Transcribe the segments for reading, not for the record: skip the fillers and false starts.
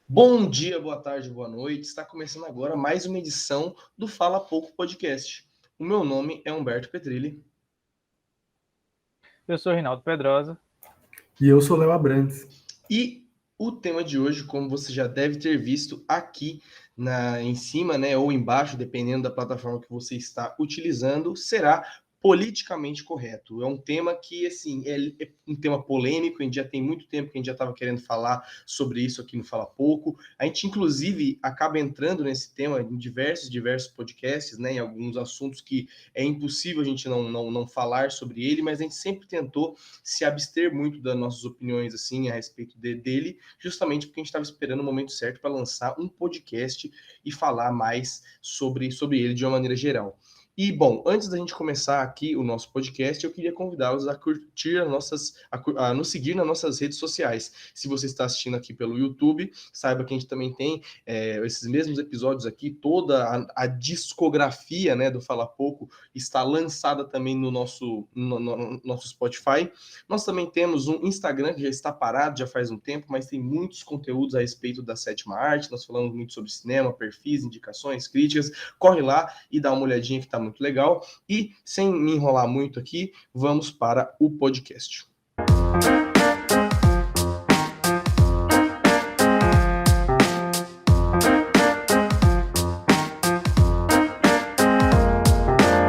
Bom dia, boa tarde, boa noite. Está começando agora mais uma edição do Fala Pouco Podcast. O meu nome é Humberto Petrilli. Eu sou Rinaldo Pedrosa. E eu sou Léo Abrantes. E o tema de hoje, como você já deve ter visto aqui em cima, né, ou embaixo, dependendo da plataforma que você está utilizando, será politicamente correto. É um tema que, assim, é um tema polêmico, a gente já tem muito tempo que a gente já estava querendo falar sobre isso aqui no Fala Pouco. A gente, inclusive, acaba entrando nesse tema em diversos podcasts, né, em alguns assuntos que é impossível a gente não falar sobre ele, mas a gente sempre tentou se abster muito das nossas opiniões, assim, a respeito dele, justamente porque a gente estava esperando o momento certo para lançar um podcast e falar mais sobre ele de uma maneira geral. E, bom, antes da gente começar aqui o nosso podcast, eu queria convidá-los a curtir a nos seguir nas nossas redes sociais. Se você está assistindo aqui pelo YouTube, saiba que a gente também tem esses mesmos episódios aqui, toda a discografia, né, do Fala Pouco está lançada também no nosso Spotify. Nós também temos um Instagram que já está parado, já faz um tempo, mas tem muitos conteúdos a respeito da sétima arte. Nós falamos muito sobre cinema, perfis, indicações, críticas. Corre lá e dá uma olhadinha que está muito legal. E, sem me enrolar muito aqui, vamos para o podcast.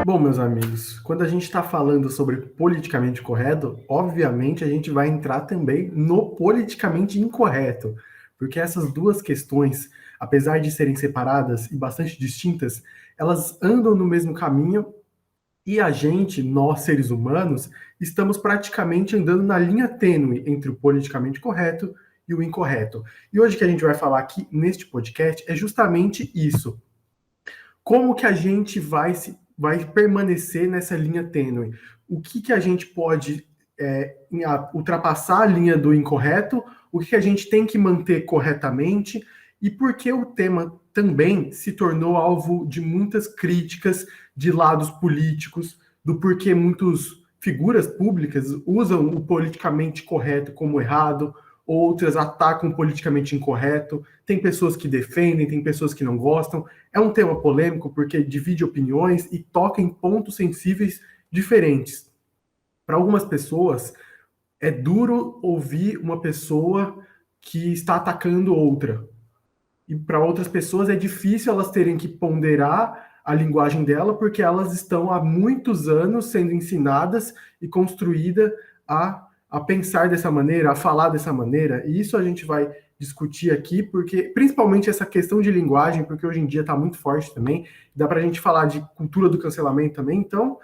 Bom, meus amigos, quando a gente está falando sobre politicamente correto, obviamente a gente vai entrar também no politicamente incorreto, porque essas duas questões, apesar de serem separadas e bastante distintas, elas andam no mesmo caminho e a gente, nós seres humanos, estamos praticamente andando na linha tênue entre o politicamente correto e o incorreto. E hoje que a gente vai falar aqui neste podcast é justamente isso. Como que a gente vai permanecer nessa linha tênue? O que a gente pode ultrapassar a linha do incorreto? O que a gente tem que manter corretamente? E por que o tema também se tornou alvo de muitas críticas de lados políticos, do porquê muitas figuras públicas usam o politicamente correto como errado, outras atacam o politicamente incorreto, tem pessoas que defendem, tem pessoas que não gostam. É um tema polêmico porque divide opiniões e toca em pontos sensíveis diferentes. Para algumas pessoas, é duro ouvir uma pessoa que está atacando outra. E para outras pessoas é difícil elas terem que ponderar a linguagem dela porque elas estão há muitos anos sendo ensinadas e construídas a pensar dessa maneira, a falar dessa maneira. E isso a gente vai discutir aqui, porque principalmente essa questão de linguagem, porque hoje em dia está muito forte também, dá para a gente falar de cultura do cancelamento também, então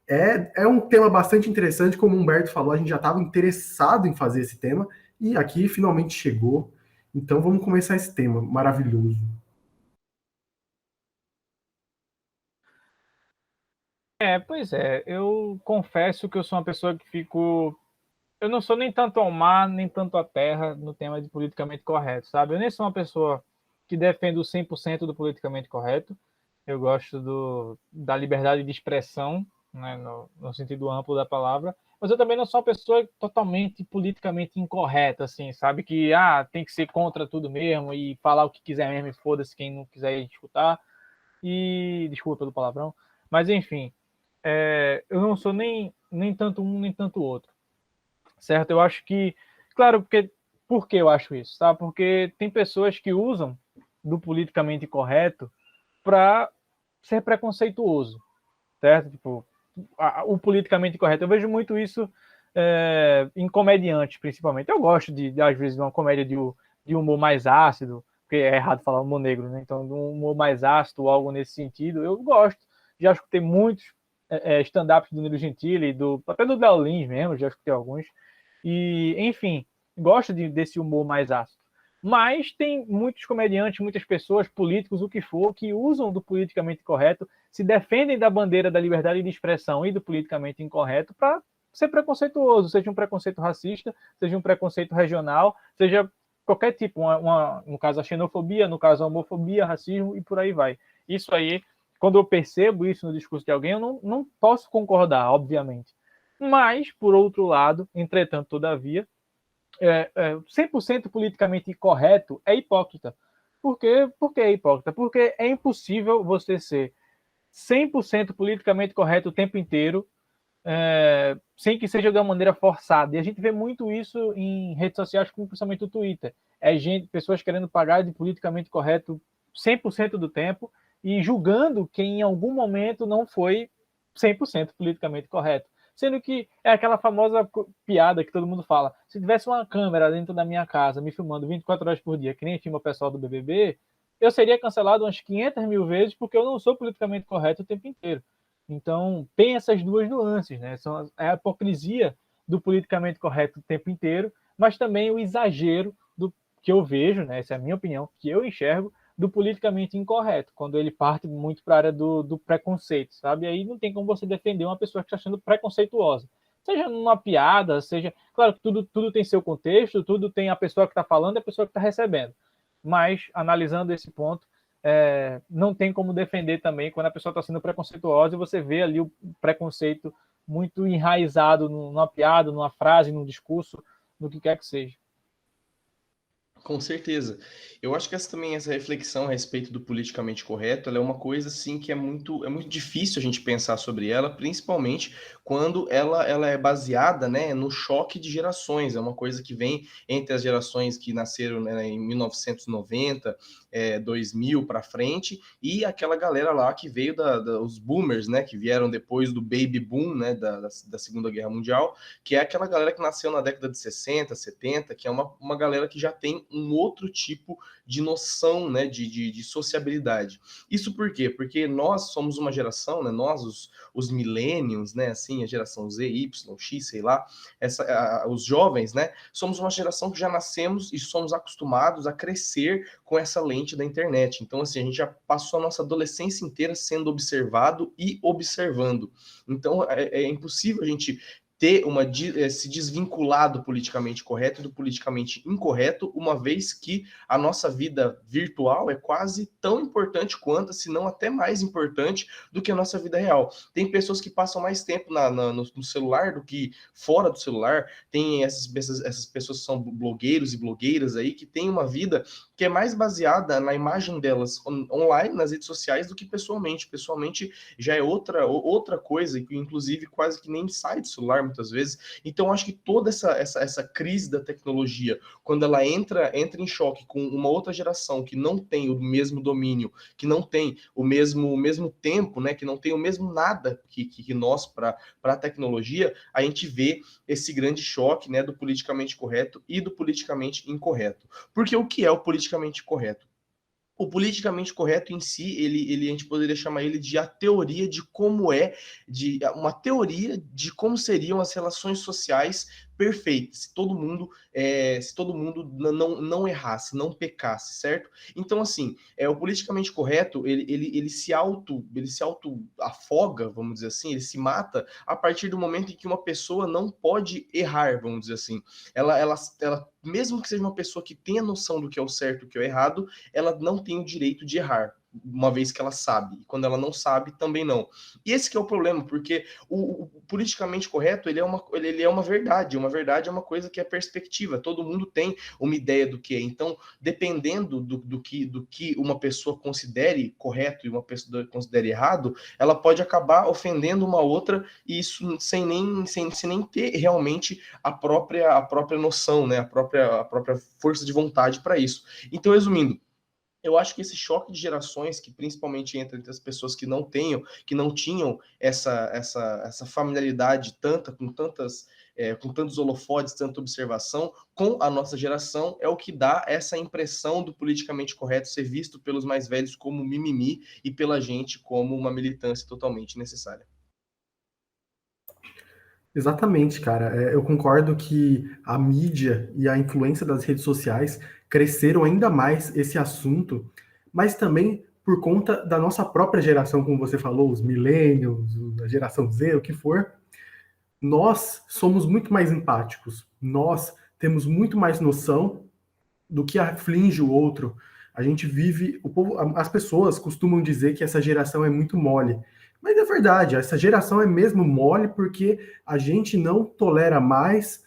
é um tema bastante interessante, como o Humberto falou, a gente já estava interessado em fazer esse tema, e aqui finalmente chegou, então vamos começar esse tema maravilhoso. Pois é, eu confesso que eu sou uma pessoa que fico. Eu não sou nem tanto ao mar, nem tanto à terra no tema de politicamente correto, sabe? Eu nem sou uma pessoa que defende o 100% do politicamente correto. Eu gosto da liberdade de expressão, né, no sentido amplo da palavra, mas eu também não sou uma pessoa totalmente politicamente incorreta, assim, sabe? Que tem que ser contra tudo mesmo e falar o que quiser mesmo e foda-se quem não quiser escutar. E desculpa pelo palavrão, mas enfim, eu não sou nem tanto um nem tanto outro, certo? Eu acho que, claro, por que eu acho isso, tá? Porque tem pessoas que usam do politicamente correto para ser preconceituoso, certo? Tipo, o politicamente correto. Eu vejo muito isso em comediantes, principalmente. Eu gosto às vezes, de uma comédia de humor mais ácido, porque é errado falar humor negro, né? Então, de um humor mais ácido ou algo nesse sentido, eu gosto. Já escutei muitos stand-ups do Danilo Gentili, até do Léo Lins mesmo, já escutei alguns. E, enfim, gosto desse humor mais ácido. Mas tem muitos comediantes, muitas pessoas, políticos, o que for, que usam do politicamente correto, se defendem da bandeira da liberdade de expressão e do politicamente incorreto para ser preconceituoso, seja um preconceito racista, seja um preconceito regional, seja qualquer tipo, no caso a xenofobia, no caso a homofobia, racismo e por aí vai. Isso aí, quando eu percebo isso no discurso de alguém, eu não posso concordar, obviamente. Mas, por outro lado, entretanto, todavia, 100% politicamente correto é hipócrita. Por que é hipócrita? Porque é impossível você ser 100% politicamente correto o tempo inteiro, sem que seja de uma maneira forçada. E a gente vê muito isso em redes sociais, como principalmente o Twitter. Pessoas querendo pagar de politicamente correto 100% do tempo e julgando quem em algum momento não foi 100% politicamente correto. Sendo que é aquela famosa piada que todo mundo fala. Se tivesse uma câmera dentro da minha casa me filmando 24 horas por dia, que nem filma o pessoal do BBB, eu seria cancelado umas 500 mil vezes porque eu não sou politicamente correto o tempo inteiro. Então, tem essas duas nuances, né? É a hipocrisia do politicamente correto o tempo inteiro, mas também o exagero do que eu vejo, né? Essa é a minha opinião, que eu enxergo do politicamente incorreto, quando ele parte muito para a área do preconceito, sabe? Aí não tem como você defender uma pessoa que está sendo preconceituosa. Seja numa piada, seja... Claro que tudo tem seu contexto, tudo tem a pessoa que está falando e a pessoa que está recebendo. Mas, analisando esse ponto, não tem como defender também quando a pessoa está sendo preconceituosa e você vê ali o preconceito muito enraizado numa piada, numa frase, num discurso, no que quer que seja. Com certeza. Eu acho que essa reflexão a respeito do politicamente correto, ela é uma coisa assim que é muito difícil a gente pensar sobre ela, principalmente quando ela é baseada, né, no choque de gerações. É uma coisa que vem entre as gerações que nasceram, né, em 1990, 2000 para frente, e aquela galera lá que veio os boomers, né, que vieram depois do baby boom, né, da Segunda Guerra Mundial, que é aquela galera que nasceu na década de 60, 70, que é uma galera que já tem um outro tipo de noção, né, de sociabilidade. Isso por quê? Porque nós somos uma geração, né, nós, os millennials, né, assim, a geração Z, Y, X, sei lá, os jovens, né, somos uma geração que já nascemos e somos acostumados a crescer com essa lente da internet. Então, assim, a gente já passou a nossa adolescência inteira sendo observado e observando. Então, é impossível a gente se desvincular do politicamente correto e do politicamente incorreto, uma vez que a nossa vida virtual é quase tão importante quanto, se não até mais importante do que a nossa vida real. Tem pessoas que passam mais tempo no celular do que fora do celular, tem essas pessoas que são blogueiros e blogueiras aí, que têm uma vida que é mais baseada na imagem delas online, nas redes sociais, do que pessoalmente. Pessoalmente já é outra coisa, que inclusive quase que nem sai do celular muitas vezes. Então, acho que toda essa crise da tecnologia, quando ela entra em choque com uma outra geração que não tem o mesmo domínio, que não tem o mesmo tempo, né, que não tem o mesmo nada que nós para a tecnologia, a gente vê esse grande choque, né, do politicamente correto e do politicamente incorreto. Porque o que é o politicamente correto? O politicamente correto em si, a gente poderia chamar ele de a teoria de como uma teoria de como seriam as relações sociais perfeitas, se todo mundo não errasse, não pecasse, certo? Então, assim, o politicamente correto, ele se auto afoga, vamos dizer assim, ele se mata a partir do momento em que uma pessoa não pode errar, vamos dizer assim. Ela mesmo que seja uma pessoa que tenha noção do que é o certo e o que é o errado, ela não tem o direito de errar, uma vez que ela sabe. E quando ela não sabe, também não. E esse que é o problema, porque o politicamente correto, ele é uma verdade. Uma verdade é uma coisa que é perspectiva. Todo mundo tem uma ideia do que é. Então, dependendo do que uma pessoa considere correto e uma pessoa considere errado, ela pode acabar ofendendo uma outra, e isso sem nem ter realmente a própria noção, né? A própria força de vontade para isso. Então, resumindo, eu acho que esse choque de gerações, que principalmente entra entre as pessoas que não tinham essa familiaridade com tantos holofotes, tanta observação, com a nossa geração, é o que dá essa impressão do politicamente correto ser visto pelos mais velhos como mimimi e pela gente como uma militância totalmente necessária. Exatamente, cara. Eu concordo que a mídia e a influência das redes sociais cresceram ainda mais esse assunto, mas também por conta da nossa própria geração, como você falou, os millennials, a geração Z, o que for, nós somos muito mais empáticos. Nós temos muito mais noção do que aflige o outro. A gente vive, as pessoas costumam dizer que essa geração é muito mole. Mas é verdade, essa geração é mesmo mole porque a gente não tolera mais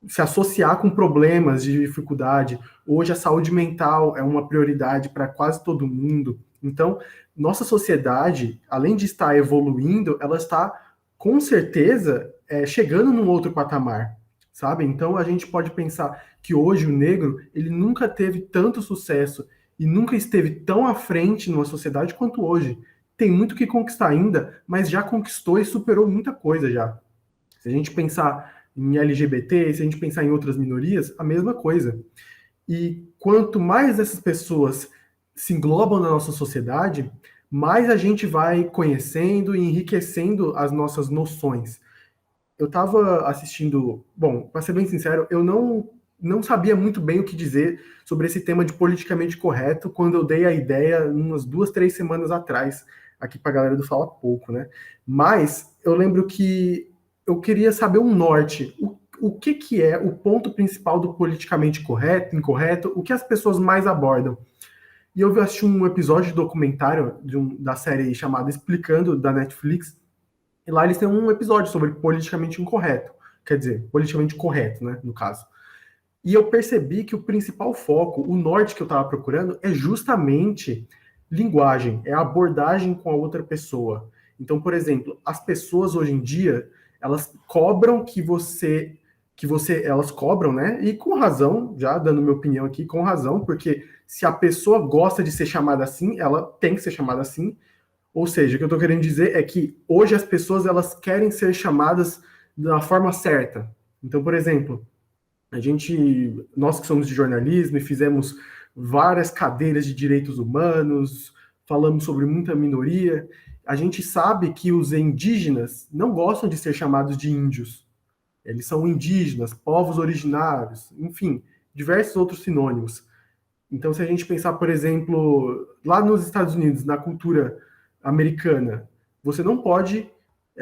se associar com problemas de dificuldade. Hoje a saúde mental é uma prioridade para quase todo mundo. Então, nossa sociedade, além de estar evoluindo, ela está, com certeza, chegando num outro patamar, sabe? Então, a gente pode pensar que hoje o negro, ele nunca teve tanto sucesso e nunca esteve tão à frente numa sociedade quanto hoje. Tem muito que conquistar ainda, mas já conquistou e superou muita coisa já. Se a gente pensar em LGBT, se a gente pensar em outras minorias, a mesma coisa. E quanto mais essas pessoas se englobam na nossa sociedade, mais a gente vai conhecendo e enriquecendo as nossas noções. Eu estava assistindo, bom, para ser bem sincero, eu não sabia muito bem o que dizer sobre esse tema de politicamente correto quando eu dei a ideia umas 2, 3 semanas atrás, aqui para a galera do Fala Pouco, né? Mas eu lembro que eu queria saber um norte. O que é o ponto principal do politicamente correto, incorreto, o que as pessoas mais abordam. E eu assisti um episódio de documentário da série chamada Explicando, da Netflix, e lá eles têm um episódio sobre politicamente incorreto, quer dizer, politicamente correto, né, no caso. E eu percebi que o principal foco, o norte que eu estava procurando, é justamente linguagem, é a abordagem com a outra pessoa. Então, por exemplo, as pessoas hoje em dia, elas cobram elas cobram, né? E com razão, já dando minha opinião aqui, com razão, porque se a pessoa gosta de ser chamada assim, ela tem que ser chamada assim. Ou seja, o que eu estou querendo dizer é que hoje as pessoas elas querem ser chamadas da forma certa. Então, por exemplo, nós que somos de jornalismo e fizemos várias cadeiras de direitos humanos, falamos sobre muita minoria, a gente sabe que os indígenas não gostam de ser chamados de índios. Eles são indígenas, povos originários, enfim, diversos outros sinônimos. Então, se a gente pensar, por exemplo, lá nos Estados Unidos, na cultura americana, você não pode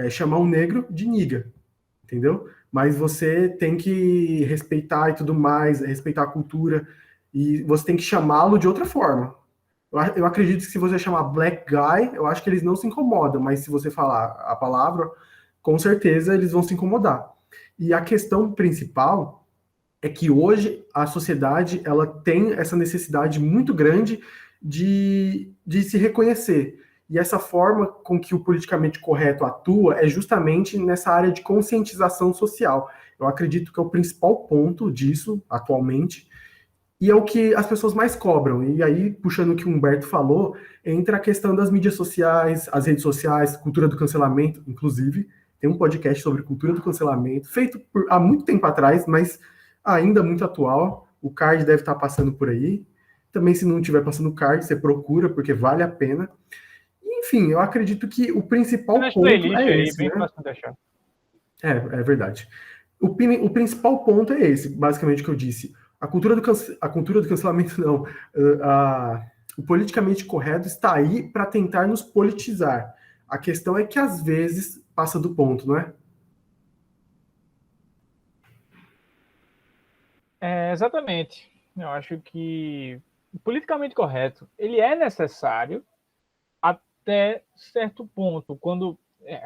chamar um negro de nigga, entendeu? Mas você tem que respeitar e tudo mais, respeitar a cultura, e você tem que chamá-lo de outra forma. Eu acredito que se você chamar black guy, eu acho que eles não se incomodam, mas se você falar a palavra, com certeza eles vão se incomodar. E a questão principal é que hoje a sociedade ela tem essa necessidade muito grande de se reconhecer. E essa forma com que o politicamente correto atua é justamente nessa área de conscientização social. Eu acredito que é o principal ponto disso atualmente, e é o que as pessoas mais cobram. E aí, puxando o que o Humberto falou, entra a questão das mídias sociais, as redes sociais, cultura do cancelamento, inclusive. Tem um podcast sobre cultura do cancelamento, feito há muito tempo atrás, mas ainda muito atual. O card deve estar passando por aí. Também, se não estiver passando o card, você procura, porque vale a pena. Enfim, eu acredito que o principal ponto é esse, bem né? fácil de achar. É verdade. O principal ponto é esse, basicamente, que eu disse. A cultura do cancelamento, não. O politicamente correto está aí para tentar nos politizar. A questão é que, às vezes, passa do ponto, não é? Exatamente. Eu acho que o politicamente correto, ele é necessário até certo ponto, quando,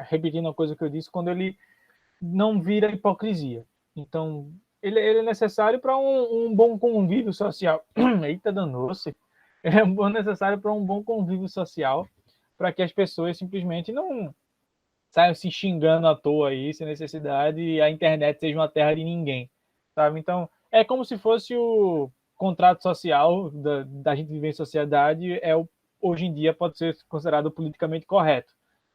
repetindo a coisa que eu disse, quando ele não vira hipocrisia. Então, ele é necessário para um bom convívio social. Eita, danou-se. É necessário para um bom convívio social, para que as pessoas simplesmente não saiam se xingando à toa aí, sem necessidade, e a internet seja uma terra de ninguém, sabe? Então, é como se fosse o contrato social da gente viver em sociedade, hoje em dia pode ser considerado politicamente correto,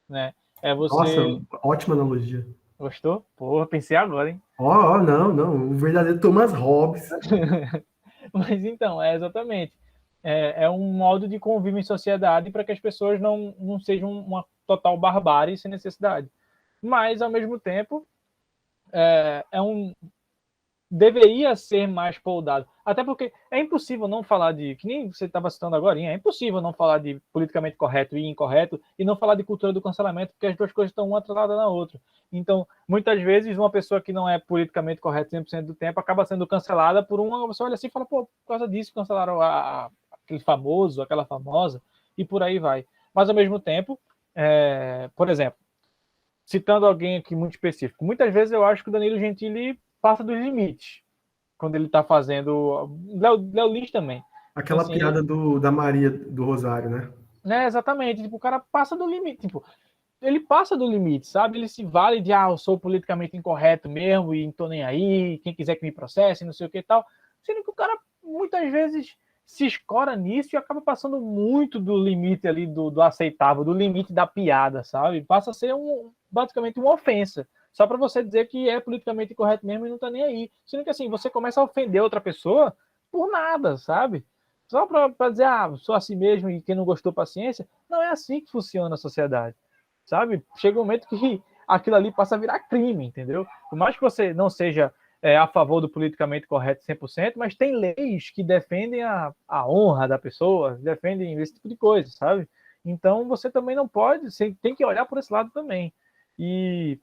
né? Nossa, ótima analogia. Gostou? Porra, pensei agora, hein? Não, o verdadeiro Thomas Hobbes. Mas então, exatamente. É um modo de convívio em sociedade para que as pessoas não sejam uma total barbárie sem necessidade. Mas, ao mesmo tempo, deveria ser mais poldado. Até porque é impossível não falar que nem você estava citando agora, é impossível não falar de politicamente correto e incorreto e não falar de cultura do cancelamento, porque as duas coisas estão uma atrelada na outra. Então, muitas vezes, uma pessoa que não é politicamente correta 100% do tempo acaba sendo cancelada por uma pessoa olha assim e fala, pô, por causa disso cancelaram aquele famoso, aquela famosa, e por aí vai. Mas, ao mesmo tempo, por exemplo, citando alguém aqui muito específico, muitas vezes eu acho que o Danilo Gentili passa dos limites quando ele tá fazendo. Léo Lins também. Aquela Assim, piada da Maria do Rosário, né? né, exatamente. Tipo, o cara passa do limite. Tipo, ele passa do limite, sabe? Ele se vale de, eu sou politicamente incorreto mesmo e não tô nem aí, quem quiser que me processe, não sei o que e tal. Sendo que o cara, muitas vezes, se escora nisso e acaba passando muito do limite ali do aceitável, do limite da piada, sabe? Passa a ser basicamente uma ofensa. Só para você dizer que é politicamente incorreto mesmo e não tá nem aí. Sendo que assim, você começa a ofender outra pessoa por nada, sabe? Só para dizer, sou assim mesmo e quem não gostou, paciência. Não é assim que funciona a sociedade, sabe? Chega um momento que aquilo ali passa a virar crime, entendeu? Por mais que você não seja a favor do politicamente correto 100%, mas tem leis que defendem a honra da pessoa, defendem esse tipo de coisa, sabe? Então você também não pode, você tem que olhar por esse lado também. E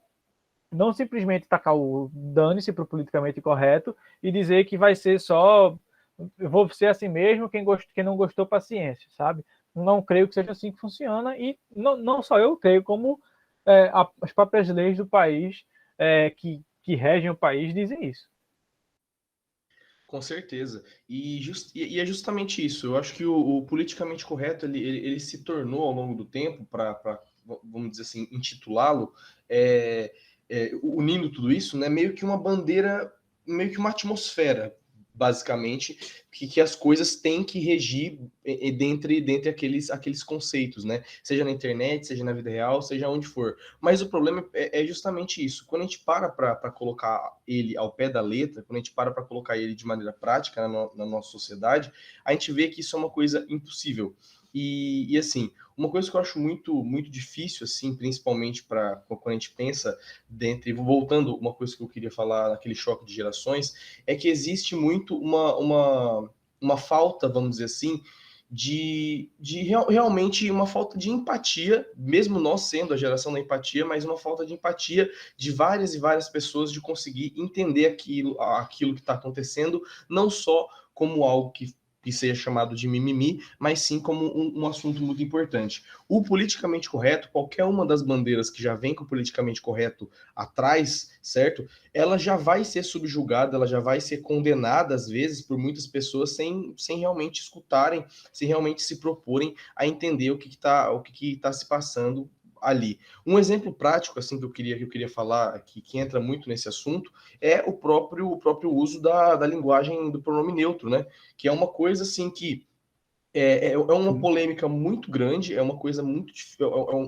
não simplesmente tacar o dane-se para o politicamente correto e dizer que vai ser só, eu vou ser assim mesmo, quem não gostou, paciência, sabe? Não creio que seja assim que funciona e não só eu creio, como as próprias leis do país que regem o país dizem isso. Com certeza. E é justamente isso. Eu acho que o politicamente correto ele se tornou ao longo do tempo, para, vamos dizer assim, intitulá-lo, unindo tudo isso, né, meio que uma bandeira, meio que uma atmosfera, basicamente, que as coisas têm que regir dentre aqueles conceitos, né? Seja na internet, seja na vida real, seja onde for. Mas o problema é justamente isso. Quando a gente para colocar ele ao pé da letra, quando a gente para colocar ele de maneira prática na nossa sociedade, a gente vê que isso é uma coisa impossível. E assim, uma coisa que eu acho muito, muito difícil, assim, principalmente para quando a gente pensa voltando, uma coisa que eu queria falar naquele choque de gerações, é que existe muito uma falta, vamos dizer assim, realmente uma falta de empatia, mesmo nós sendo a geração da empatia, mas uma falta de empatia de várias e várias pessoas de conseguir entender aquilo que está acontecendo, não só como algo que seja chamado de mimimi, mas sim como um assunto muito importante. O politicamente correto, qualquer uma das bandeiras que já vem com o politicamente correto atrás, certo? Ela já vai ser subjugada, ela já vai ser condenada, às vezes, por muitas pessoas sem realmente escutarem, sem realmente se proporem a entender o que está se passando ali. Um exemplo prático assim que eu queria falar, que entra muito nesse assunto, é o próprio uso da linguagem do pronome neutro, né? Que é uma coisa assim que é uma polêmica muito grande, é uma coisa muito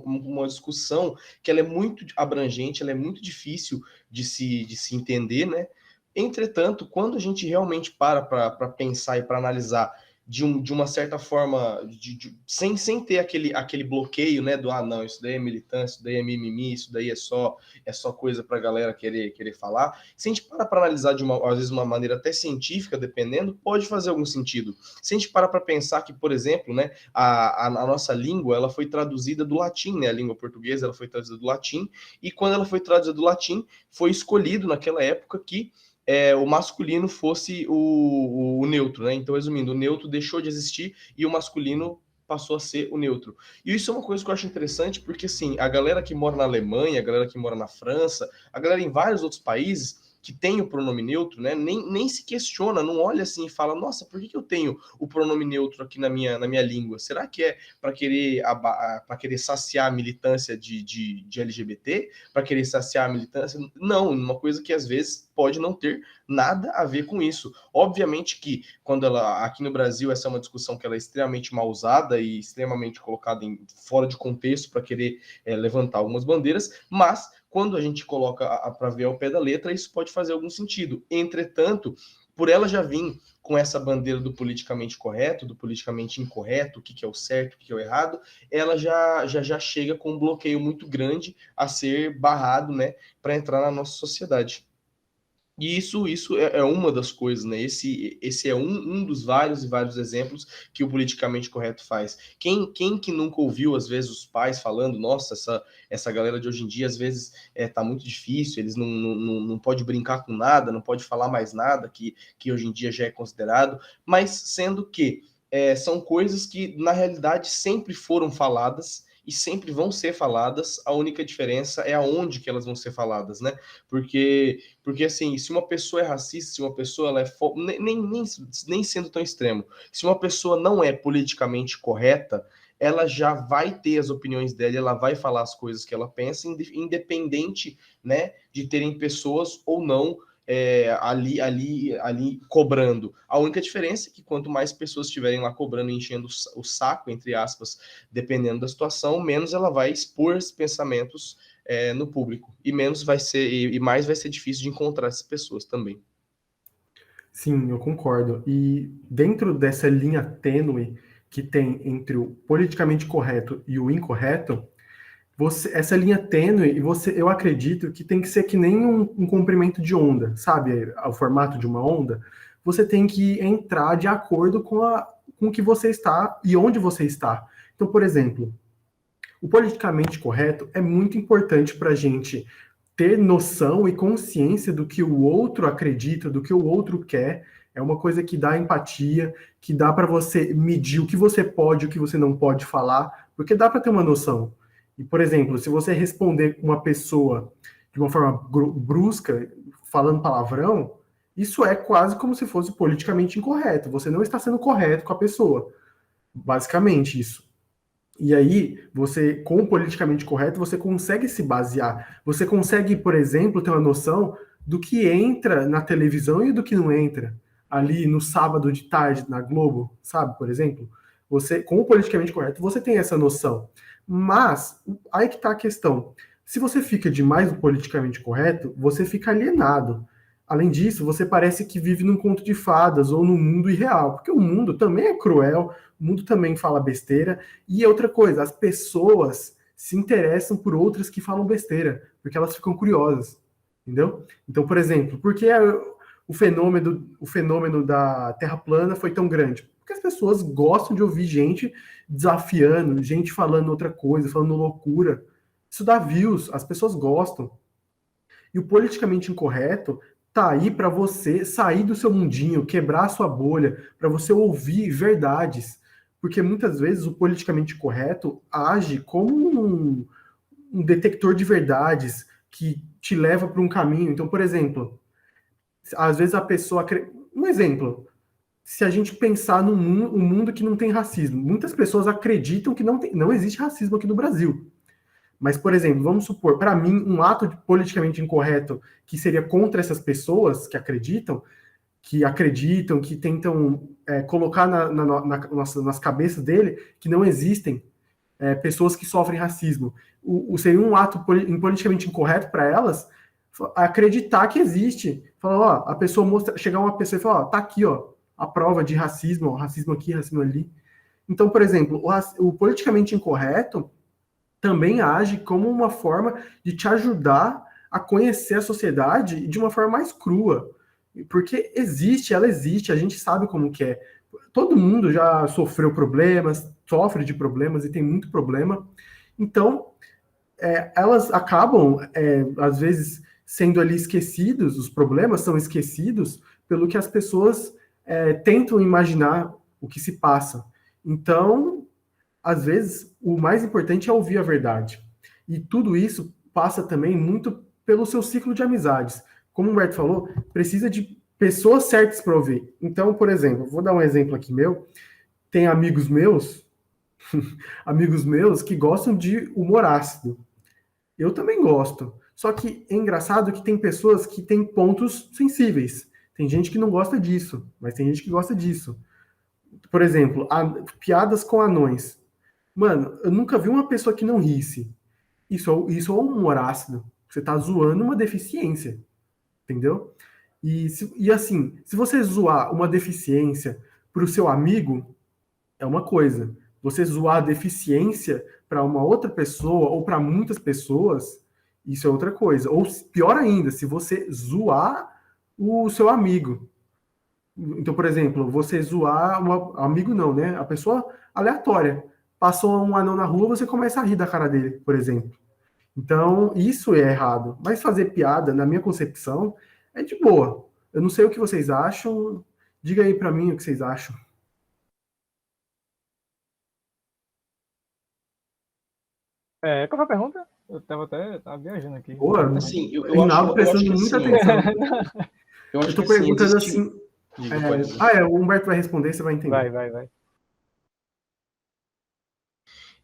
uma discussão que ela é muito abrangente, ela é muito difícil de se entender, né? Entretanto, quando a gente realmente para pensar e para analisar de uma certa forma, sem ter aquele bloqueio, né? Não, isso daí é militância, isso daí é mimimi, isso daí é só coisa para a galera querer falar. Se a gente para analisar às vezes, uma maneira até científica, dependendo, pode fazer algum sentido. Se a gente para pensar que, por exemplo, né, a nossa língua ela foi traduzida do latim, né? A língua portuguesa ela foi traduzida do latim, e quando ela foi traduzida do latim, foi escolhido naquela época que o masculino fosse o neutro, né? Então, resumindo, o neutro deixou de existir e o masculino passou a ser o neutro. E isso é uma coisa que eu acho interessante, porque assim, a galera que mora na Alemanha, a galera que mora na França, a galera em vários outros países que tem o pronome neutro, né, nem se questiona, não olha assim e fala, nossa, por que eu tenho o pronome neutro aqui na minha língua? Será que é para querer saciar a militância de LGBT? Para querer saciar a militância? Não, uma coisa que às vezes pode não ter nada a ver com isso. Obviamente que quando aqui no Brasil essa é uma discussão que ela é extremamente mal usada e extremamente colocada fora de contexto para querer levantar algumas bandeiras, mas quando a gente coloca para ver ao pé da letra, isso pode fazer algum sentido. Entretanto, por ela já vir com essa bandeira do politicamente correto, do politicamente incorreto, o que é o certo, o que é o errado, ela já chega com um bloqueio muito grande a ser barrado, né, para entrar na nossa sociedade. E isso é uma das coisas, né? Esse é um dos vários e vários exemplos que o politicamente correto faz. Quem que nunca ouviu, às vezes, os pais falando, nossa, essa galera de hoje em dia, às vezes, tá muito difícil, eles não pode brincar com nada, não pode falar mais nada, que hoje em dia já é considerado, mas sendo que são coisas que, na realidade, sempre foram faladas e sempre vão ser faladas, a única diferença é aonde que elas vão ser faladas, né? Porque assim, se uma pessoa é racista, se uma pessoa ela nem sendo tão extremo, se uma pessoa não é politicamente correta, ela já vai ter as opiniões dela, ela vai falar as coisas que ela pensa, independente, né, de terem pessoas ou não ali cobrando. A única diferença é que quanto mais pessoas estiverem lá cobrando e enchendo o saco, entre aspas, dependendo da situação, menos ela vai expor esses pensamentos no público. E menos vai ser, e mais vai ser difícil de encontrar essas pessoas também. Sim, eu concordo. E dentro dessa linha tênue que tem entre o politicamente correto e o incorreto, essa linha tênue, eu acredito que tem que ser que nem um comprimento de onda, sabe? O formato de uma onda. Você tem que entrar de acordo com o que você está e onde você está. Então, por exemplo, o politicamente correto é muito importante para a gente ter noção e consciência do que o outro acredita, do que o outro quer. É uma coisa que dá empatia, que dá para você medir o que você pode e o que você não pode falar, porque dá para ter uma noção. E, por exemplo, se você responder uma pessoa de uma forma brusca, falando palavrão, isso é quase como se fosse politicamente incorreto. Você não está sendo correto com a pessoa. Basicamente isso. E aí, você, com o politicamente correto, você consegue se basear. Você consegue, por exemplo, ter uma noção do que entra na televisão e do que não entra. Ali no sábado de tarde, na Globo, sabe, por exemplo? Você, com o politicamente correto, você tem essa noção. Mas, aí que tá a questão. Se você fica demais no politicamente correto, você fica alienado. Além disso, você parece que vive num conto de fadas ou num mundo irreal, porque o mundo também é cruel, o mundo também fala besteira. E outra coisa, as pessoas se interessam por outras que falam besteira, porque elas ficam curiosas, entendeu? Então, por exemplo, por que o fenômeno da Terra plana foi tão grande? Porque as pessoas gostam de ouvir gente desafiando, gente falando outra coisa, falando loucura. Isso dá views, as pessoas gostam. E o politicamente incorreto tá aí para você sair do seu mundinho, quebrar a sua bolha, para você ouvir verdades. Porque muitas vezes o politicamente correto age como um detector de verdades que te leva para um caminho. Então, por exemplo, às vezes a pessoa. Um exemplo. Se a gente pensar num um mundo que não tem racismo, muitas pessoas acreditam que não existe racismo aqui no Brasil. Mas, por exemplo, vamos supor, para mim, um ato politicamente incorreto que seria contra essas pessoas que tentam colocar nas cabeças dele que não existem pessoas que sofrem racismo. Seria um ato politicamente incorreto para elas acreditar que existe. Falar, ó, a pessoa chegar uma pessoa e falar, ó, tá aqui, ó, a prova de racismo, ó, racismo aqui, racismo ali. Então, por exemplo, o politicamente incorreto também age como uma forma de te ajudar a conhecer a sociedade de uma forma mais crua. Porque ela existe, a gente sabe como que é. Todo mundo já sofreu problemas, sofre de problemas e tem muito problema. Então, elas acabam, às vezes, sendo ali esquecidos, os problemas são esquecidos pelo que as pessoas tentam imaginar o que se passa. Então, às vezes, o mais importante é ouvir a verdade. E tudo isso passa também muito pelo seu ciclo de amizades. Como o Humberto falou, precisa de pessoas certas para ouvir. Então, por exemplo, vou dar um exemplo aqui meu. Tem amigos meus que gostam de humor ácido. Eu também gosto. Só que é engraçado que tem pessoas que têm pontos sensíveis. Tem gente que não gosta disso, mas tem gente que gosta disso. Por exemplo, piadas com anões. Mano, eu nunca vi uma pessoa que não risse. Isso é um humor ácido. Você tá zoando uma deficiência, entendeu? E assim, se você zoar uma deficiência pro seu amigo, é uma coisa. Você zoar a deficiência para uma outra pessoa ou para muitas pessoas, isso é outra coisa. Ou pior ainda, se você zoar o seu amigo. Então, por exemplo, você zoar um amigo não, né? A pessoa aleatória. Passou um anão na rua, você começa a rir da cara dele, por exemplo. Então, isso é errado. Mas fazer piada, na minha concepção, é de boa. Eu não sei o que vocês acham. Diga aí pra mim o que vocês acham. Qual foi a pergunta? Eu tava viajando aqui. Boa, Assim, Reinaldo prestando que muita assim, atenção. eu Eu acho que tô assim, perguntando existe... assim. Diga, pode dizer. O Humberto vai responder, você vai entender. Vai.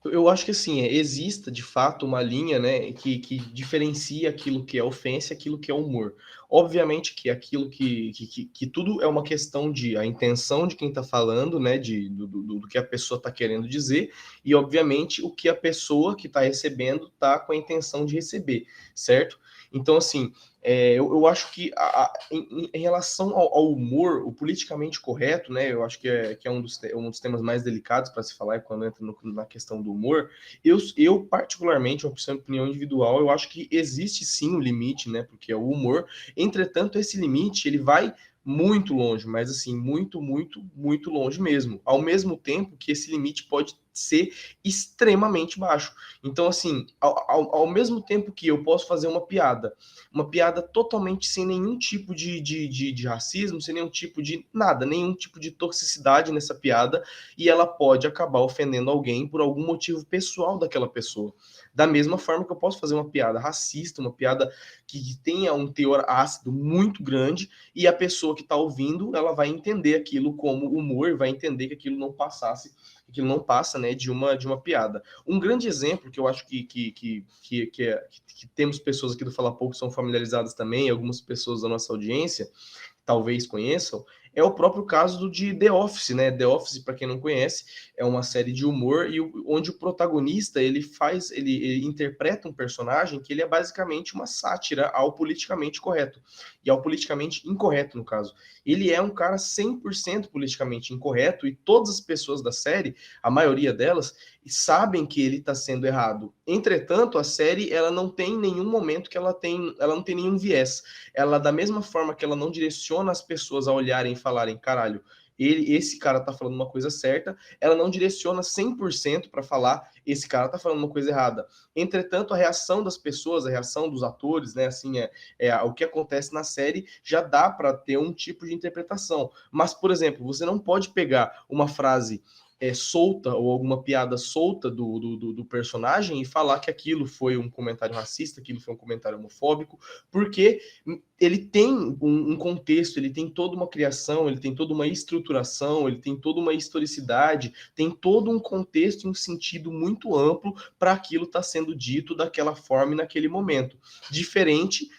Eu acho que assim, exista de fato uma linha, né, que diferencia aquilo que é ofensa e aquilo que é humor. Obviamente que aquilo que tudo é uma questão de a intenção de quem está falando, né, do que a pessoa está querendo dizer, e obviamente o que a pessoa que está recebendo está com a intenção de receber, certo? Então, assim, eu acho que em relação ao humor, o politicamente correto, né? Eu acho que é um dos temas mais delicados para se falar é quando entra na questão do humor. Eu particularmente, uma opinião individual, eu acho que existe sim um limite, né? Porque é o humor. Entretanto, esse limite ele vai muito longe, mas assim, muito longe mesmo. Ao mesmo tempo que esse limite pode ser extremamente baixo. Então, assim, ao mesmo tempo que eu posso fazer uma piada totalmente sem nenhum tipo de racismo, sem nenhum tipo de nada, nenhum tipo de toxicidade nessa piada, e ela pode acabar ofendendo alguém por algum motivo pessoal daquela pessoa. Da mesma forma que eu posso fazer uma piada racista, uma piada que tenha um teor ácido muito grande, e a pessoa que está ouvindo, ela vai entender aquilo como humor, vai entender que aquilo não passa, né, de uma piada. Um grande exemplo que eu acho que temos pessoas aqui do Fala Pouco que são familiarizadas também, algumas pessoas da nossa audiência talvez conheçam, é o próprio caso de The Office, né? The Office, para quem não conhece, é uma série de humor e onde o protagonista ele interpreta um personagem que ele é basicamente uma sátira ao politicamente correto e ao politicamente incorreto, no caso. Ele é um cara 100% politicamente incorreto e todas as pessoas da série, a maioria delas, sabem que ele está sendo errado. Entretanto, a série ela não tem nenhum momento que ela não tem nenhum viés. Ela, da mesma forma que ela não direciona as pessoas a olharem e falarem, caralho, esse cara tá falando uma coisa certa, ela não direciona 100% para falar, esse cara tá falando uma coisa errada. Entretanto, a reação das pessoas, a reação dos atores, né, assim, o que acontece na série já dá para ter um tipo de interpretação. Mas, por exemplo, você não pode pegar uma frase solta ou alguma piada solta do personagem e falar que aquilo foi um comentário racista, aquilo foi um comentário homofóbico, porque ele tem um contexto, ele tem toda uma criação, ele tem toda uma estruturação, ele tem toda uma historicidade, tem todo um contexto e um sentido muito amplo para aquilo estar sendo dito daquela forma e naquele momento. Diferente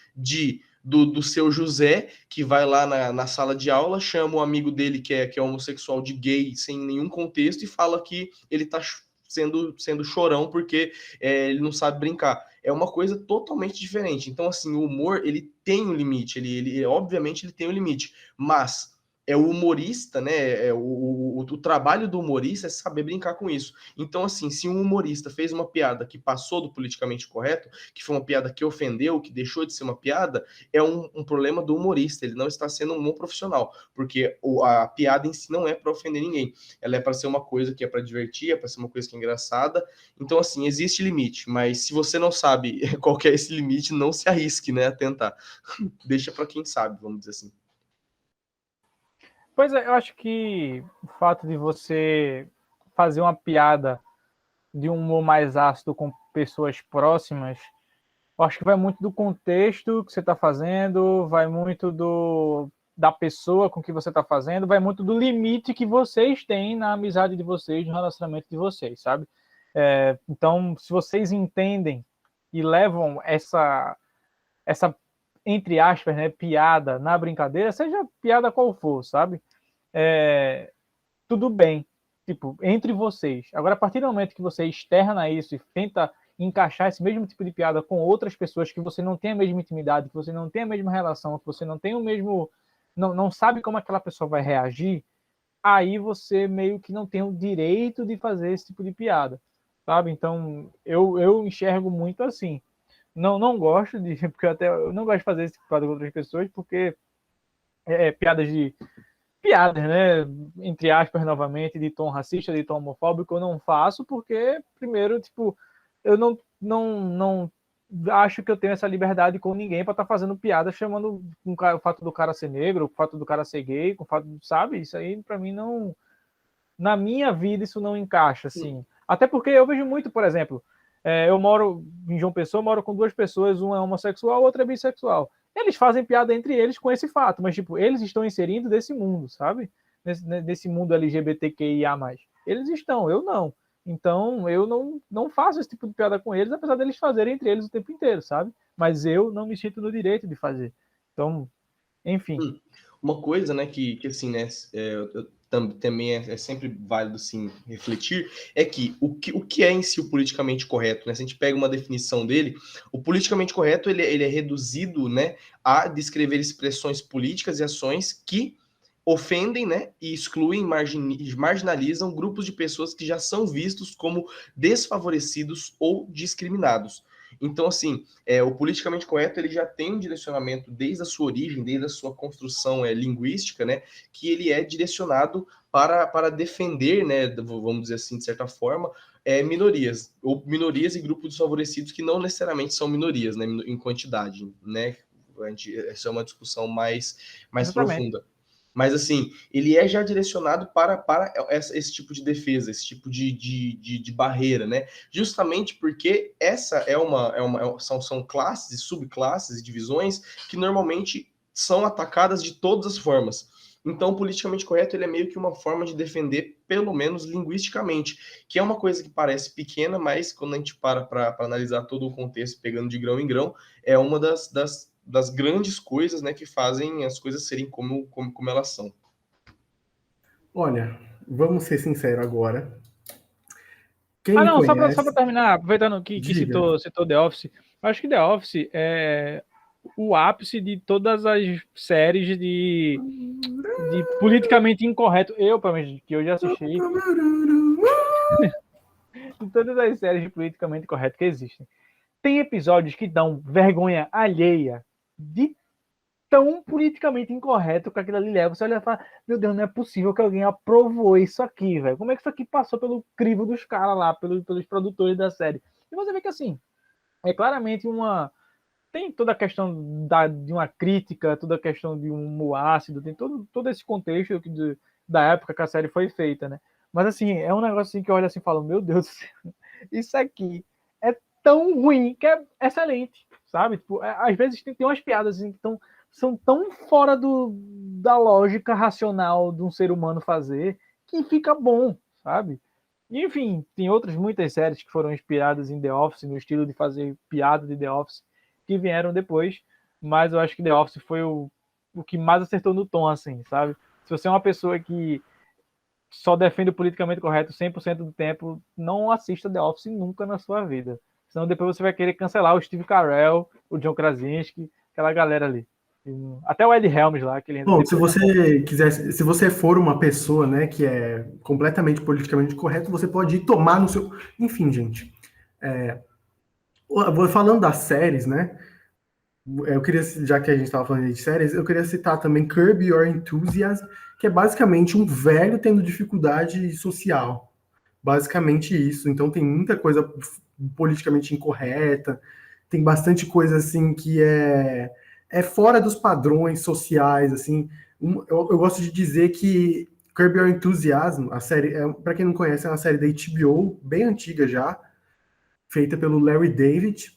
do seu José, que vai lá na sala de aula, chama o amigo dele que é homossexual de gay sem nenhum contexto e fala que ele está sendo chorão porque ele não sabe brincar. É uma coisa totalmente diferente. Então, assim, o humor, ele tem um limite, obviamente ele tem um limite, mas é o humorista, né? O trabalho do humorista é saber brincar com isso. Então, assim, se um humorista fez uma piada que passou do politicamente correto, que foi uma piada que ofendeu, que deixou de ser uma piada, é um problema do humorista. Ele não está sendo um bom profissional, porque a piada em si não é para ofender ninguém. Ela é para ser uma coisa que é para divertir, é para ser uma coisa que é engraçada. Então, assim, existe limite, mas se você não sabe qual que é esse limite, não se arrisque, né, a tentar. Deixa para quem sabe, vamos dizer assim. Pois é, eu acho que o fato de você fazer uma piada de um humor mais ácido com pessoas próximas, eu acho que vai muito do contexto que você está fazendo, vai muito da pessoa com que você está fazendo, vai muito do limite que vocês têm na amizade de vocês, no relacionamento de vocês, sabe? Então, se vocês entendem e levam essa entre aspas, né, piada na brincadeira, seja piada qual for, sabe? Tudo bem, tipo, entre vocês. Agora, a partir do momento que você externa isso e tenta encaixar esse mesmo tipo de piada com outras pessoas que você não tem a mesma intimidade, que você não tem a mesma relação, que você não tem o mesmo. Não sabe como aquela pessoa vai reagir, aí você meio que não tem o direito de fazer esse tipo de piada, sabe? Então, eu enxergo muito assim. Não gosto de. Porque eu não gosto de fazer esse tipo de piada com outras pessoas, porque piadas de piadas, né? Entre aspas, novamente, de tom racista, de tom homofóbico, eu não faço, porque, primeiro, tipo, eu não acho que eu tenho essa liberdade com ninguém para estar fazendo piada chamando o fato do cara ser negro, o fato do cara ser gay, o fato, sabe? Isso aí, para mim, não. Na minha vida, isso não encaixa, assim. Até porque eu vejo muito, por exemplo, Eu moro em João Pessoa, moro com 2 pessoas, um é homossexual, o outro é bissexual. Eles fazem piada entre eles com esse fato, mas, tipo, eles estão inserindo desse mundo, sabe? Nesse mundo LGBTQIA+. Eles estão, eu não. Então, eu não faço esse tipo de piada com eles, apesar deles fazerem entre eles o tempo inteiro, sabe? Mas eu não me sinto no direito de fazer. Então, enfim. Uma coisa, né, que assim, né, também é sempre válido, sim, refletir, é que o que é em si o politicamente correto, né? Se a gente pega uma definição dele, o politicamente correto, ele é reduzido, né, a descrever expressões políticas e ações que ofendem, né, e excluem, marginalizam grupos de pessoas que já são vistos como desfavorecidos ou discriminados. Então, assim, o politicamente correto ele já tem um direcionamento desde a sua origem, desde a sua construção linguística, né, que ele é direcionado para defender, né, vamos dizer assim, de certa forma, minorias, ou minorias e grupos desfavorecidos que não necessariamente são minorias, né, em quantidade, né, essa é uma discussão mais profunda. Mas, assim, ele é já direcionado para esse tipo de defesa, esse tipo de barreira, né? Justamente porque essa são classes, subclasses e divisões que normalmente são atacadas de todas as formas. Então, o politicamente correto ele é meio que uma forma de defender, pelo menos linguisticamente, que é uma coisa que parece pequena, mas quando a gente para analisar todo o contexto, pegando de grão em grão, é uma das grandes coisas, né, que fazem as coisas serem como elas são. Olha, vamos ser sinceros agora. Quem Ah, me não, conhece, só para terminar, aproveitando que diga. citou The Office, eu acho que The Office é o ápice de todas as séries de politicamente incorreto. Eu, pelo menos, que eu já assisti, de todas as séries de politicamente correto que existem. Tem episódios que dão vergonha alheia de tão politicamente incorreto que aquilo ali leva. Você olha e fala, meu Deus, não é possível que alguém aprovou isso aqui, velho. Como é que isso aqui passou pelo crivo dos caras lá, pelos produtores da série? E você vê que, assim, é claramente tem toda a questão de uma crítica, toda a questão de um humor ácido, tem todo esse contexto da época que a série foi feita, né? Mas, assim, é um negócio assim que eu olho assim e falo, meu Deus do céu, isso aqui é tão ruim que é excelente, sabe? Tipo, às vezes tem umas piadas assim, que são tão fora da lógica racional de um ser humano fazer que fica bom, sabe? E, enfim, tem outras muitas séries que foram inspiradas em The Office, no estilo de fazer piada de The Office, que vieram depois, mas eu acho que The Office foi o que mais acertou no tom, assim, sabe? Se você é uma pessoa que só defende o politicamente correto 100% do tempo, não assista The Office nunca na sua vida. Senão depois você vai querer cancelar o Steve Carell, o John Krasinski, aquela galera ali. Até o Ed Helms lá, que ele entra Bom, se depois. você quiser, se você for uma pessoa, né, que é completamente politicamente correto, você pode ir tomar no seu. Enfim, gente. Falando das séries, né? Eu queria, já que a gente estava falando de séries, eu queria citar também Curb Your Enthusiasm, que é basicamente um velho tendo dificuldade social. Basicamente isso. Então tem muita coisa politicamente incorreta, tem bastante coisa assim que é fora dos padrões sociais, assim. Eu gosto de dizer que Curb Your Enthusiasm, a série, para quem não conhece, é uma série da HBO, bem antiga já, feita pelo Larry David.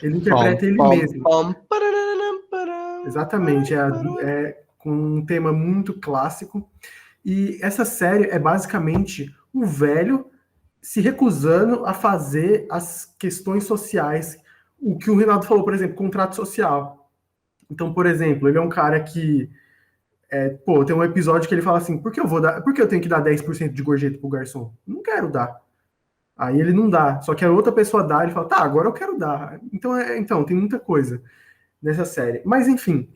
Ele interpreta ele mesmo. Exatamente, com um tema muito clássico. E essa série é basicamente um velho se recusando a fazer as questões sociais. O que o Rinaldo falou, por exemplo, contrato social. Então, por exemplo, ele é um cara que tem um episódio que ele fala assim, por que eu tenho que dar 10% de gorjeta pro garçom? Não quero dar. Aí ele não dá. Só que a outra pessoa dá, ele fala, tá, agora eu quero dar. Então tem muita coisa nessa série. Mas, enfim,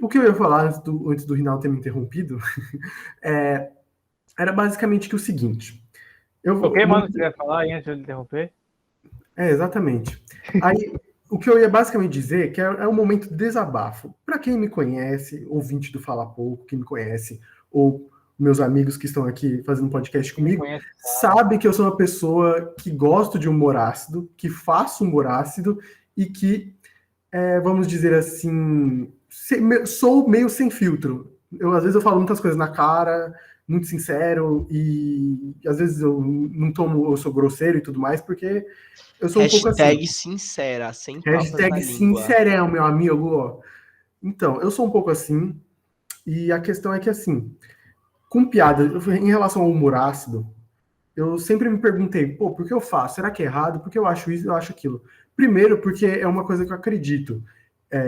o que eu ia falar antes do Rinaldo ter me interrompido era basicamente que o seguinte. Ok, mano, você quer falar aí antes de interromper? Exatamente. Aí, o que eu ia basicamente dizer que é um momento de desabafo. Para quem me conhece, ouvinte do Fala Pouco, que me conhece, ou meus amigos que estão aqui fazendo podcast comigo, sabe que eu sou uma pessoa que gosto de humor ácido, que faço humor ácido e que, vamos dizer assim, sou meio sem filtro. Às vezes eu falo muitas coisas na cara, muito sincero e às vezes eu sou grosseiro e tudo mais, porque eu sou um pouco assim. Hashtag sincera, sem papas na Hashtag língua. sincerão, meu amigo. Então, eu sou um pouco assim, e a questão é que, assim, com piada, em relação ao humor ácido, eu sempre me perguntei, pô, por que eu faço? Será que é errado? Por que eu acho isso, eu acho aquilo? Primeiro, porque é uma coisa que eu acredito.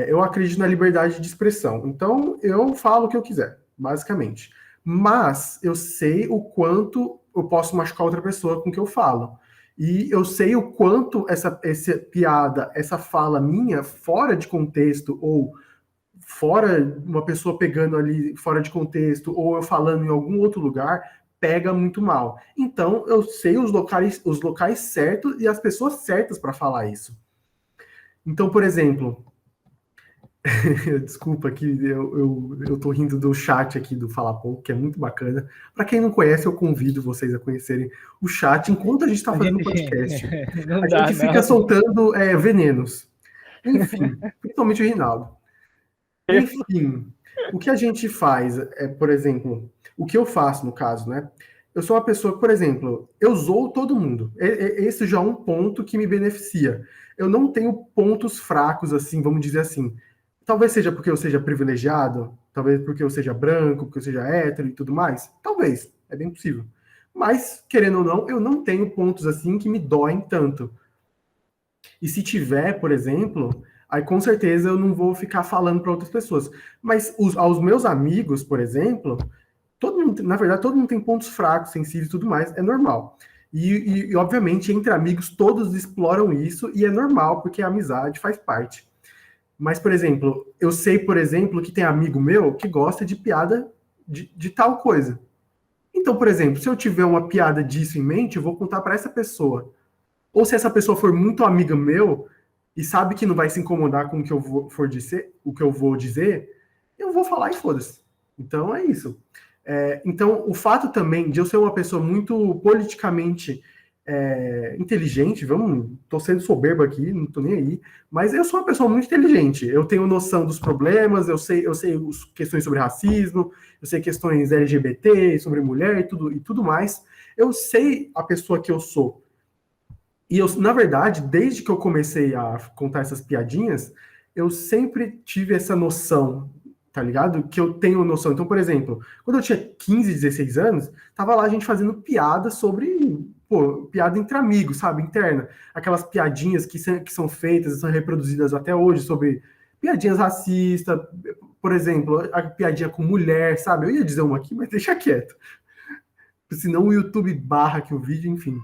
Eu acredito na liberdade de expressão. Então, eu falo o que eu quiser, basicamente. Mas eu sei o quanto eu posso machucar outra pessoa com o que eu falo. E eu sei o quanto essa piada, essa fala minha, fora de contexto, ou fora uma pessoa pegando ali fora de contexto, ou eu falando em algum outro lugar, pega muito mal. Então, eu sei os locais certos e as pessoas certas para falar isso. Então, por exemplo, desculpa que eu tô rindo do chat aqui do Fala Pouco, que é muito bacana. Para quem não conhece, eu convido vocês a conhecerem o chat enquanto a gente está fazendo o podcast. Não A dá, gente fica não. soltando venenos. Enfim, principalmente o Rinaldo. Enfim, o que a gente faz por exemplo, o que eu faço no caso, né? Eu sou uma pessoa que, por exemplo, eu zoo todo mundo. Esse já é um ponto que me beneficia. Eu não tenho pontos fracos, assim, vamos dizer assim. Talvez seja porque eu seja privilegiado, talvez porque eu seja branco, porque eu seja hétero e tudo mais. Talvez, é bem possível. Mas, querendo ou não, eu não tenho pontos assim que me doem tanto. E se tiver, por exemplo, aí com certeza eu não vou ficar falando para outras pessoas. Mas aos meus amigos, por exemplo, todo mundo, na verdade, todo mundo tem pontos fracos, sensíveis e tudo mais, é normal. E, obviamente, entre amigos, todos exploram isso, e é normal, porque a amizade faz parte. Mas, por exemplo, eu sei, por exemplo, que tem amigo meu que gosta de piada de tal coisa. Então, por exemplo, se eu tiver uma piada disso em mente, eu vou contar para essa pessoa. Ou se essa pessoa for muito amiga meu e sabe que não vai se incomodar com o que eu vou dizer, eu vou falar e foda-se. Então é isso. Então, o fato também de eu ser uma pessoa muito politicamente inteligente, tô sendo soberbo aqui, não tô nem aí, mas eu sou uma pessoa muito inteligente. Eu tenho noção dos problemas, eu sei questões sobre racismo, eu sei questões LGBT, sobre mulher e tudo mais. Eu sei a pessoa que eu sou. E eu, na verdade, desde que eu comecei a contar essas piadinhas, eu sempre tive essa noção, tá ligado? Que eu tenho noção. Então, por exemplo, quando eu tinha 15, 16 anos, tava lá a gente fazendo piada sobre, piada entre amigos, sabe? Interna. Aquelas piadinhas que são feitas, são reproduzidas até hoje sobre piadinhas racistas, por exemplo, a piadinha com mulher, sabe? Eu ia dizer uma aqui, mas deixa quieto. Senão o YouTube barra aqui o vídeo, enfim.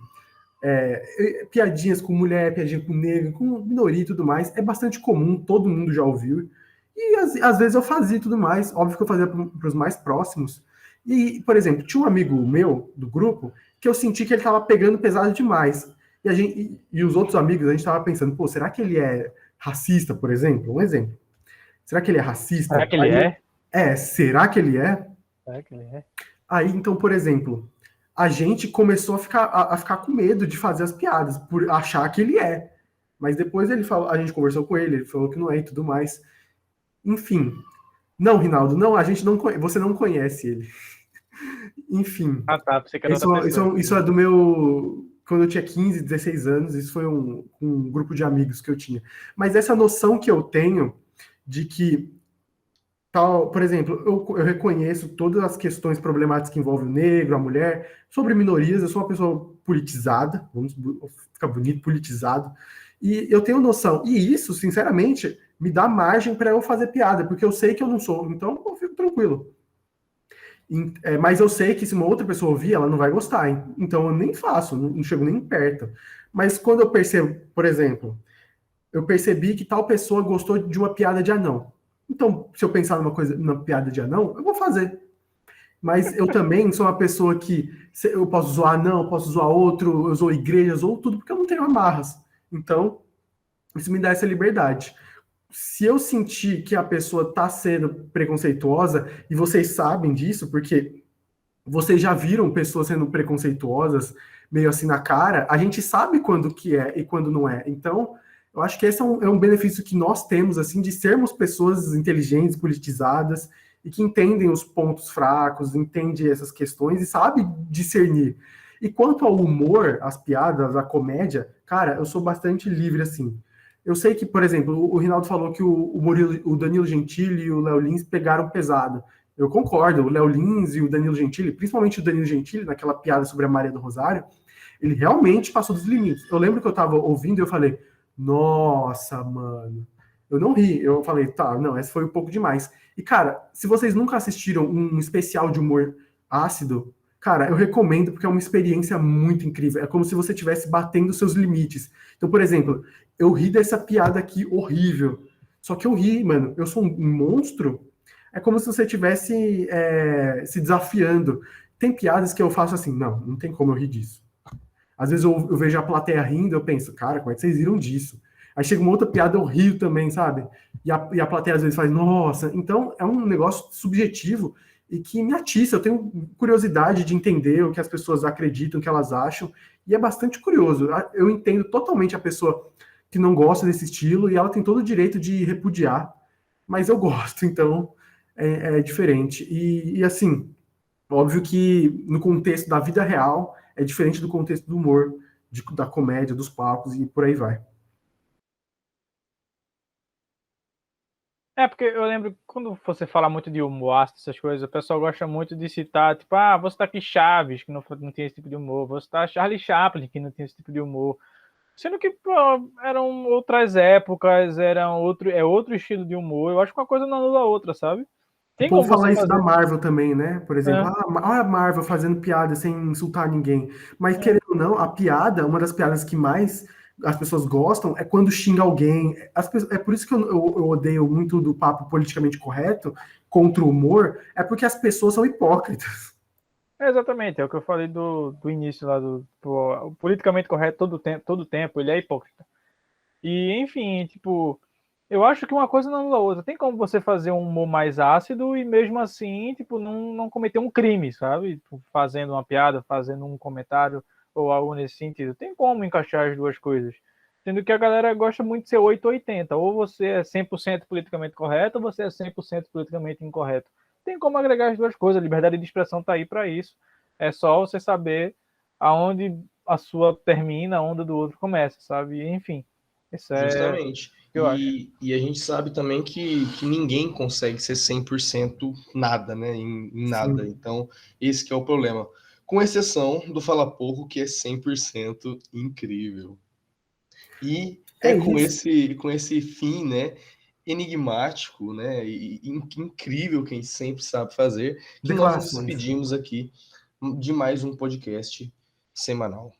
Piadinhas com mulher, piadinha com negro, com minoria e tudo mais, é bastante comum, todo mundo já ouviu. E às vezes eu fazia e tudo mais, óbvio que eu fazia para os mais próximos. E, por exemplo, tinha um amigo meu do grupo que eu senti que ele estava pegando pesado demais. E os outros amigos, a gente estava pensando, pô, será que ele é racista, por exemplo? Um exemplo. Será que ele é racista? Será que ele é? Será que ele é? Será que ele é? Aí, então, por exemplo, a gente começou a ficar com medo de fazer as piadas, por achar que ele é. Mas depois ele falou, a gente conversou com ele falou que não é e tudo mais. Enfim. Não, Rinaldo, não, a gente não conhece, você não conhece ele. Enfim. Ah, tá, você quer outra pessoa. Isso é do meu... Quando eu tinha 15, 16 anos, isso foi um grupo de amigos que eu tinha. Mas essa noção que eu tenho de que por exemplo, eu reconheço todas as questões problemáticas que envolvem o negro, a mulher, sobre minorias, eu sou uma pessoa politizada, vamos ficar bonito, politizado, e eu tenho noção, e isso, sinceramente, me dá margem para eu fazer piada, porque eu sei que eu não sou, então eu fico tranquilo. Mas eu sei que se uma outra pessoa ouvir, ela não vai gostar, então eu nem faço, não chego nem perto. Mas quando eu percebo, por exemplo, eu percebi que tal pessoa gostou de uma piada de anão. Então, se eu pensar numa piada de anão, eu vou fazer. Mas eu também sou uma pessoa que eu posso zoar anão, eu posso zoar outro, eu zoo igrejas, ou tudo, porque eu não tenho amarras. Então, isso me dá essa liberdade. Se eu sentir que a pessoa está sendo preconceituosa, e vocês sabem disso, porque vocês já viram pessoas sendo preconceituosas, meio assim na cara, a gente sabe quando que é e quando não é. Então, eu acho que esse é um benefício que nós temos, assim, de sermos pessoas inteligentes, politizadas e que entendem os pontos fracos, entende essas questões e sabe discernir. E quanto ao humor, as piadas, a comédia, cara, eu sou bastante livre assim. Eu sei que, por exemplo, o Rinaldo falou que o Danilo Gentili e o Léo Lins pegaram pesado. Eu concordo, o Léo Lins e o Danilo Gentili, principalmente o Danilo Gentili, naquela piada sobre a Maria do Rosário, ele realmente passou dos limites. Eu lembro que eu tava ouvindo e eu falei, nossa, mano. Eu não ri, eu falei, tá, não, esse foi um pouco demais. E, cara, se vocês nunca assistiram um especial de humor ácido, cara, eu recomendo porque é uma experiência muito incrível. É como se você estivesse batendo seus limites. Então, por exemplo, eu ri dessa piada aqui horrível. Só que eu ri, mano, eu sou um monstro. É como se você estivesse se desafiando. Tem piadas que eu faço assim, não tem como eu rir disso. Às vezes eu vejo a plateia rindo, eu penso, cara, como é que vocês riram disso? Aí chega uma outra piada, eu rio também, sabe? E a plateia às vezes faz, nossa. Então é um negócio subjetivo e que me atiça. Eu tenho curiosidade de entender o que as pessoas acreditam, o que elas acham, e é bastante curioso. Eu entendo totalmente a pessoa que não gosta desse estilo e ela tem todo o direito de repudiar, mas eu gosto, então é diferente. E assim, óbvio que no contexto da vida real é diferente do contexto do humor, da comédia, dos palcos e por aí vai. Porque eu lembro que quando você fala muito de humor, ácido, essas coisas, o pessoal gosta muito de citar, tipo, vou citar aqui Chaves, que não tem esse tipo de humor, vou citar Charlie Chaplin, que não tem esse tipo de humor. Sendo que, pô, eram outras épocas, outro estilo de humor. Eu acho que uma coisa não anula a outra, sabe? O Tem povo como fala você isso da fazer. Marvel também, né? Por exemplo, olha a Marvel fazendo piada sem insultar ninguém. Mas, querendo ou não, a piada, uma das piadas que mais as pessoas gostam é quando xinga alguém. É por isso que eu odeio muito do papo politicamente correto contra o humor, é porque as pessoas são hipócritas. Exatamente, é o que eu falei do início lá o politicamente correto todo tempo, ele é hipócrita. E, enfim, tipo, eu acho que uma coisa não anula a outra. Tem como você fazer um humor mais ácido e mesmo assim, tipo, não cometer um crime, sabe? Tipo, fazendo uma piada, fazendo um comentário ou algo nesse sentido. Tem como encaixar as duas coisas. Sendo que a galera gosta muito de ser 880. Ou você é 100% politicamente correto, ou você é 100% politicamente incorreto. Tem como agregar as duas coisas. A liberdade de expressão tá aí para isso. É só você saber aonde a sua termina, a onda do outro começa, sabe? Enfim, isso é o Justamente. que eu acho. E a gente sabe também que ninguém consegue ser 100% nada, né? Em nada. Sim. Então, esse que é o problema. Com exceção do Fala Pouco, que é 100% incrível. E é É isso. com esse fim, né? Enigmático, né? E incrível, quem sempre sabe fazer, que nós nos Declarações. despedimos aqui de mais um podcast semanal.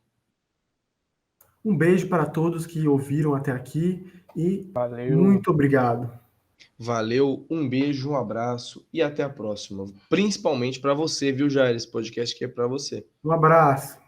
Um beijo para todos que ouviram até aqui e Valeu. muito obrigado. Valeu, um beijo, um abraço e até a próxima. Principalmente para você, viu, Jair? Esse podcast aqui é para você. Um abraço.